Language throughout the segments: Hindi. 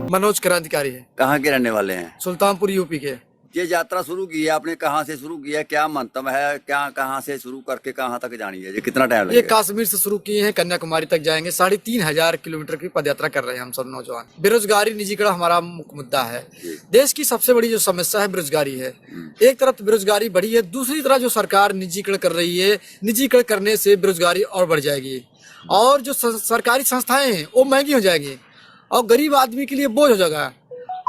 मनोज क्रांतिकारी है। कहाँ के रहने वाले हैं? सुल्तानपुर यूपी के। ये यात्रा शुरू की है आपने, कहाँ से शुरू किया, क्या मंतव्य है, क्या कहाँ से शुरू करके कहाँ तक जानी है, ये कितना टाइम ये लगेगा? कश्मीर से शुरू किए हैं, कन्याकुमारी तक जाएंगे। 3,500 किलोमीटर की पदयात्रा कर रहे हैं हम सब नौजवान। बेरोजगारी निजीकरण हमारा मुख्य मुद्दा है। देश की सबसे बड़ी जो समस्या है बेरोजगारी है। एक तरफ बेरोजगारी बढ़ी है, दूसरी तरफ जो सरकार निजीकरण कर रही है, निजीकरण करने से बेरोजगारी और बढ़ जाएगी और जो सरकारी संस्थाएं हैं वो महंगी हो जाएगी और गरीब आदमी के लिए बोझ हो जाएगा।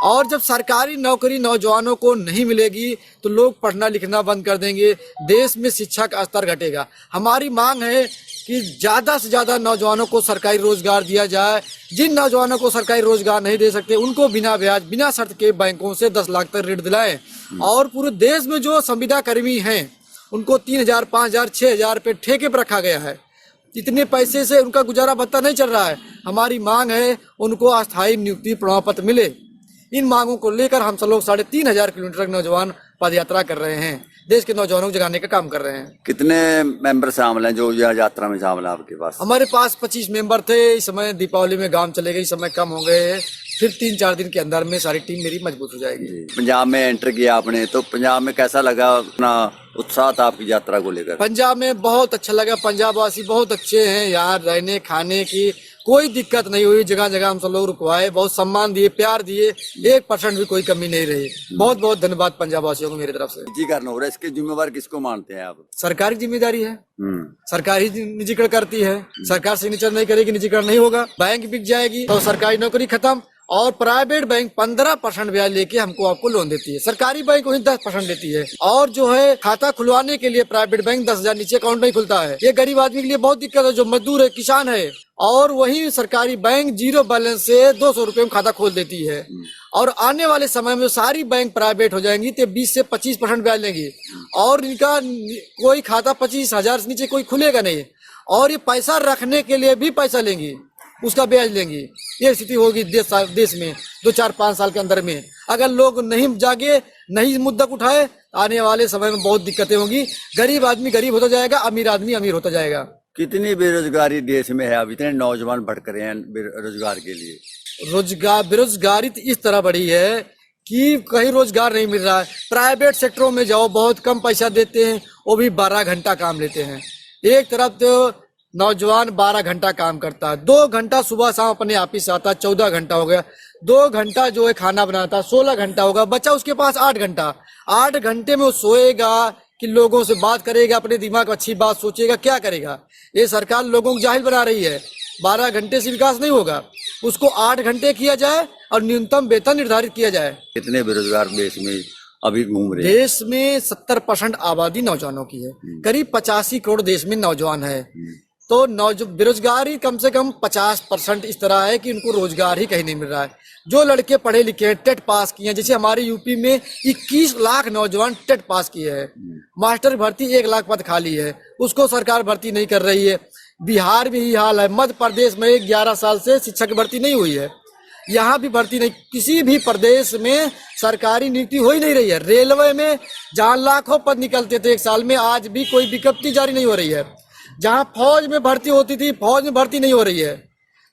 और जब सरकारी नौकरी नौजवानों को नहीं मिलेगी तो लोग पढ़ना लिखना बंद कर देंगे, देश में शिक्षा का स्तर घटेगा। हमारी मांग है कि ज़्यादा से ज़्यादा नौजवानों को सरकारी रोजगार दिया जाए। जिन नौजवानों को सरकारी रोजगार नहीं दे सकते उनको बिना ब्याज बिना शर्त के बैंकों से 10 लाख तक ऋण दिलाएं और पूरे देश में जो संविदा कर्मी हैं उनको 3,000, 5,000, 6,000 रुपये ठेके पर रखा गया है। इतने पैसे से उनका गुजारा भत्ता नहीं चल रहा है। हमारी मांग है उनको अस्थायी नियुक्ति प्रमाण पत्र मिले। इन मांगों को लेकर हम सब लोग 3,500 किलोमीटर तक नौजवान पदयात्रा कर रहे हैं, देश के नौजवानों को जगाने का काम कर रहे हैं। कितने मेंबर शामिल हैं जो यह यात्रा में शामिल है आपके पास? हमारे पास 25 मेंबर थे। इस समय दीपावली में गांव चले गए, इस समय कम हो गए हैं। फिर 3-4 दिन के अंदर में सारी टीम मेरी मजबूत हो जाएगी। पंजाब में एंटर किया आपने, तो पंजाब में कैसा लगा, अपना उत्साह था आपकी यात्रा को लेकर? पंजाब में बहुत अच्छा लगा। पंजाब वासी बहुत अच्छे हैं, यहाँ रहने खाने की कोई दिक्कत नहीं हुई। जगह जगह हम सब लोग रुकवाए, बहुत सम्मान दिए, प्यार दिए, 1% भी कोई कमी नहीं रही। बहुत बहुत धन्यवाद पंजाब वासियों को मेरी तरफ से। निजीकरण हो रहा है, इसके जिम्मेवार किसको मानते हैं आप? सरकारी जिम्मेदारी है, सरकार ही निजीकरण करती है। सरकार सिग्नेचर नहीं करेगी, निजीकरण नहीं होगा। बैंक बिक जाएगी तो सरकारी नौकरी खत्म। और प्राइवेट बैंक 15% ब्याज लेके हमको आपको लोन देती है, सरकारी बैंक वही 10% देती है। और जो है खाता खुलवाने के लिए प्राइवेट बैंक 10,000 नीचे अकाउंट नहीं खुलता है। ये गरीब आदमी के लिए बहुत दिक्कत है, जो मजदूर है, किसान है। और वही सरकारी बैंक 0 बैलेंस से 200 रुपए में खाता खोल देती है। और आने वाले समय में सारी बैंक प्राइवेट हो जाएंगी तो 20 से 25% ब्याज लेंगी और इनका कोई खाता 25,000 से नीचे कोई खुलेगा नहीं। और ये पैसा रखने के लिए भी पैसा लेंगी, उसका ब्याज लेंगी। ये स्थिति होगी देश में 2-4-5 साल के अंदर में। अगर लोग नहीं जागे, नहीं मुद्दा उठाए, आने वाले समय में बहुत दिक्कतें होंगी। गरीब आदमी गरीब होता जाएगा, अमीर आदमी अमीर होता जाएगा। कितनी बेरोजगारी देश में है? अब इतने नौजवान भटक रहे हैं रोजगार के लिए। बेरोजगारी इस तरह बढ़ी है कि कहीं रोजगार नहीं मिल रहा है। प्राइवेट सेक्टरों में जाओ, बहुत कम पैसा देते हैं, वो भी 12 घंटा काम लेते हैं। एक तरफ तो नौजवान 12 घंटा काम करता है, 2 घंटा सुबह शाम अपने ऑफिस आता है, 14 घंटा हो गया। 2 घंटा जो है खाना बनाता, 16 घंटा होगा। बच्चा उसके पास 8 घंटा। 8 घंटे में वो सोएगा कि लोगों से बात करेगा, अपने दिमाग में अच्छी बात सोचेगा, क्या करेगा? ये सरकार लोगों को जाहिल बना रही है। 12 घंटे से विकास नहीं होगा, उसको 8 घंटे किया जाए और न्यूनतम वेतन निर्धारित किया जाए। कितने बेरोजगार देश में अभी घूम रहे हैं? देश में 70% आबादी नौजवानों की है, करीब 85 करोड़ देश में नौजवान है। तो बेरोजगारी कम से कम 50% इस तरह है कि उनको रोजगार ही कहीं नहीं मिल रहा है। जो लड़के पढ़े लिखे हैं, टेट पास किए हैं, जैसे हमारे यूपी में 21 लाख नौजवान टेट पास किए हैं। मास्टर भर्ती 1 लाख पद खाली है, उसको सरकार भर्ती नहीं कर रही है। बिहार में ही हाल है। मध्य प्रदेश में 11 साल से शिक्षक भर्ती नहीं हुई है, यहाँ भी भर्ती नहीं। किसी भी प्रदेश में सरकारी नियुक्ति हो ही नहीं रही है। रेलवे में जहाँ लाखों पद निकलते थे एक साल में, आज भी कोई विज्ञप्ति जारी नहीं हो रही है। जहाँ फौज में भर्ती होती थी, फौज में भर्ती नहीं हो रही है।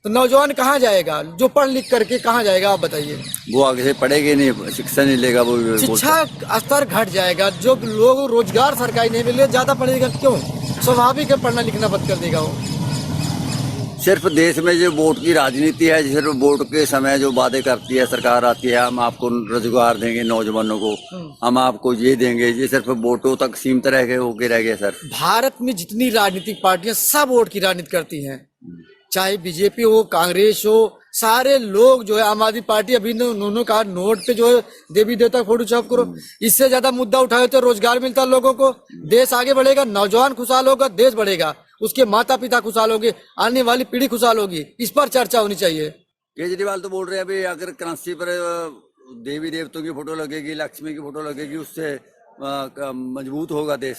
तो नौजवान कहाँ जाएगा? जो पढ़ लिख करके कहाँ जाएगा, आप बताइए? वो आगे से पढ़ेगा नहीं, शिक्षा नहीं लेगा, वो शिक्षा स्तर घट जाएगा। जो लोग रोजगार सरकारी नहीं मिले, ज्यादा पढ़ेगा क्यों? स्वाभाविक है, पढ़ना लिखना बंद कर देगा वो। सिर्फ देश में जो वोट की राजनीति है, सिर्फ वोट के समय जो वादे करती है सरकार, आती है हम आपको रोजगार देंगे नौजवानों को, हम आपको ये देंगे, ये सिर्फ वोटों तक सीमित रह गए, होके रह गए। सर, भारत में जितनी राजनीतिक पार्टियां सब वोट की राजनीति करती हैं, चाहे बीजेपी हो, कांग्रेस हो, सारे लोग जो है, आम आदमी पार्टी अभी उन्होंने कहा नोट पे जो है देवी देवता फोटो छाप करो। इससे ज्यादा मुद्दा उठाए तो रोजगार मिलता लोगों को, देश आगे बढ़ेगा, नौजवान खुशहाल होगा, देश बढ़ेगा, उसके माता पिता खुशहाल होंगे, आने वाली पीढ़ी खुशहाल होगी। इस पर चर्चा होनी चाहिए। केजरीवाल तो बोल रहे हैं अभी अगर करेंसी पर देवी देवताओं की फोटो लगेगी, लक्ष्मी की फोटो लगेगी, उससे मजबूत होगा देश।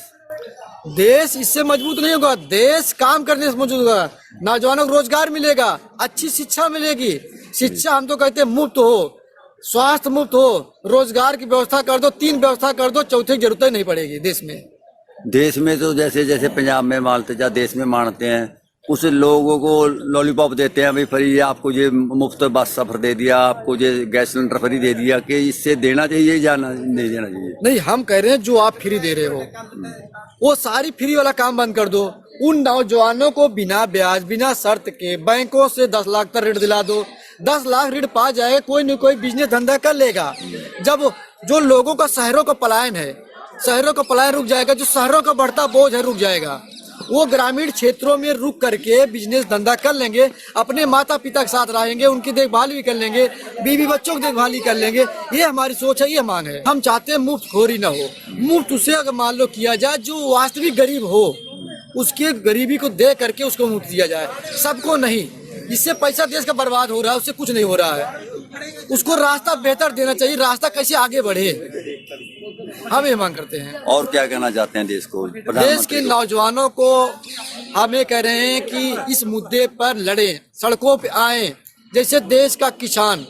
देश इससे मजबूत नहीं होगा, देश काम करने से मजबूत होगा। नौजवानों को रोजगार मिलेगा, अच्छी शिक्षा मिलेगी। शिक्षा हम तो कहते हैं मुफ्त हो, स्वास्थ्य मुफ्त हो, रोजगार की व्यवस्था कर दो, 3 व्यवस्था कर दो, चौथे की जरूरत नहीं पड़ेगी देश में। देश में तो जैसे जैसे पंजाब में मानते, या देश में मानते हैं कुछ लोगों को लॉलीपॉप देते हैं भाई फ्री, आपको ये मुफ्त बस सफर दे दिया, आपको ये गैस सिलेंडर फ्री दे दिया, कि इससे देना चाहिए या नहीं देना चाहिए? नहीं, हम कह रहे हैं जो आप फ्री दे रहे हो वो सारी फ्री वाला काम बंद कर दो। उन नौजवानों को बिना ब्याज बिना शर्त के बैंकों से 10 लाख तक ऋण दिला दो। 10 लाख ऋण पा जाए, कोई न कोई बिजनेस धंधा कर लेगा। जब जो लोगों का शहरों का पलायन है, शहरों का पलायन रुक जाएगा, जो शहरों का बढ़ता बोझ है रुक जाएगा। वो ग्रामीण क्षेत्रों में रुक करके बिजनेस धंधा कर लेंगे, अपने माता पिता के साथ रहेंगे, उनकी देखभाल भी कर लेंगे, बीवी बच्चों की देखभाल भी कर लेंगे। ये हमारी सोच है, ये मांग है। हम चाहते हैं मुफ्त खोरी ना हो। मुफ्त उसे अगर मान लो किया जाए जो वास्तविक गरीब हो, उसके गरीबी को देख करके उसको मुफ्त दिया जाए, सबको नहीं। इससे पैसा देश का बर्बाद हो रहा है, उससे कुछ नहीं हो रहा है। उसको रास्ता बेहतर देना चाहिए, रास्ता कैसे आगे बढ़े, हम ये मांग करते हैं। और क्या कहना चाहते हैं देश को, देश के नौजवानों को हम ये कह रहे हैं कि इस मुद्दे पर लड़ें, सड़कों पे आए। जैसे देश का किसान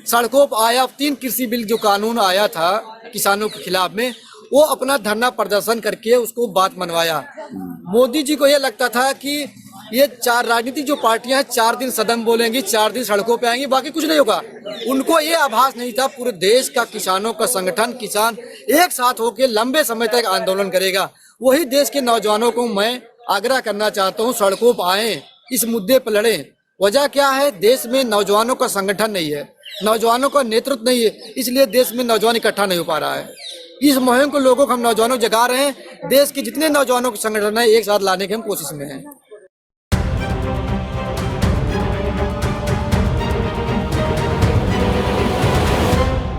सड़कों पर आया, 3 कृषि बिल जो कानून आया था किसानों के खिलाफ में, वो अपना धरना प्रदर्शन करके उसको बात मनवाया। मोदी जी को ये लगता था कि ये 4 राजनीतिक जो पार्टियां हैं 4 दिन सदन बोलेंगी, 4 दिन सड़कों पे आएंगी, बाकी कुछ नहीं होगा। उनको ये आभास नहीं था पूरे देश का किसानों का संगठन, किसान एक साथ होकर लंबे समय तक आंदोलन करेगा। वही देश के नौजवानों को मैं आग्रह करना चाहता हूँ, सड़कों पर आए, इस मुद्दे पर लड़ें। वजह क्या है, देश में नौजवानों का संगठन नहीं है, नौजवानों का नेतृत्व नहीं है, इसलिए देश में नौजवान इकट्ठा नहीं हो पा रहा है। इस मुहिम को लोगों को हम नौजवानों जगा रहे हैं। देश के जितने नौजवानों के संगठन है एक साथ लाने की हम कोशिश में हैं।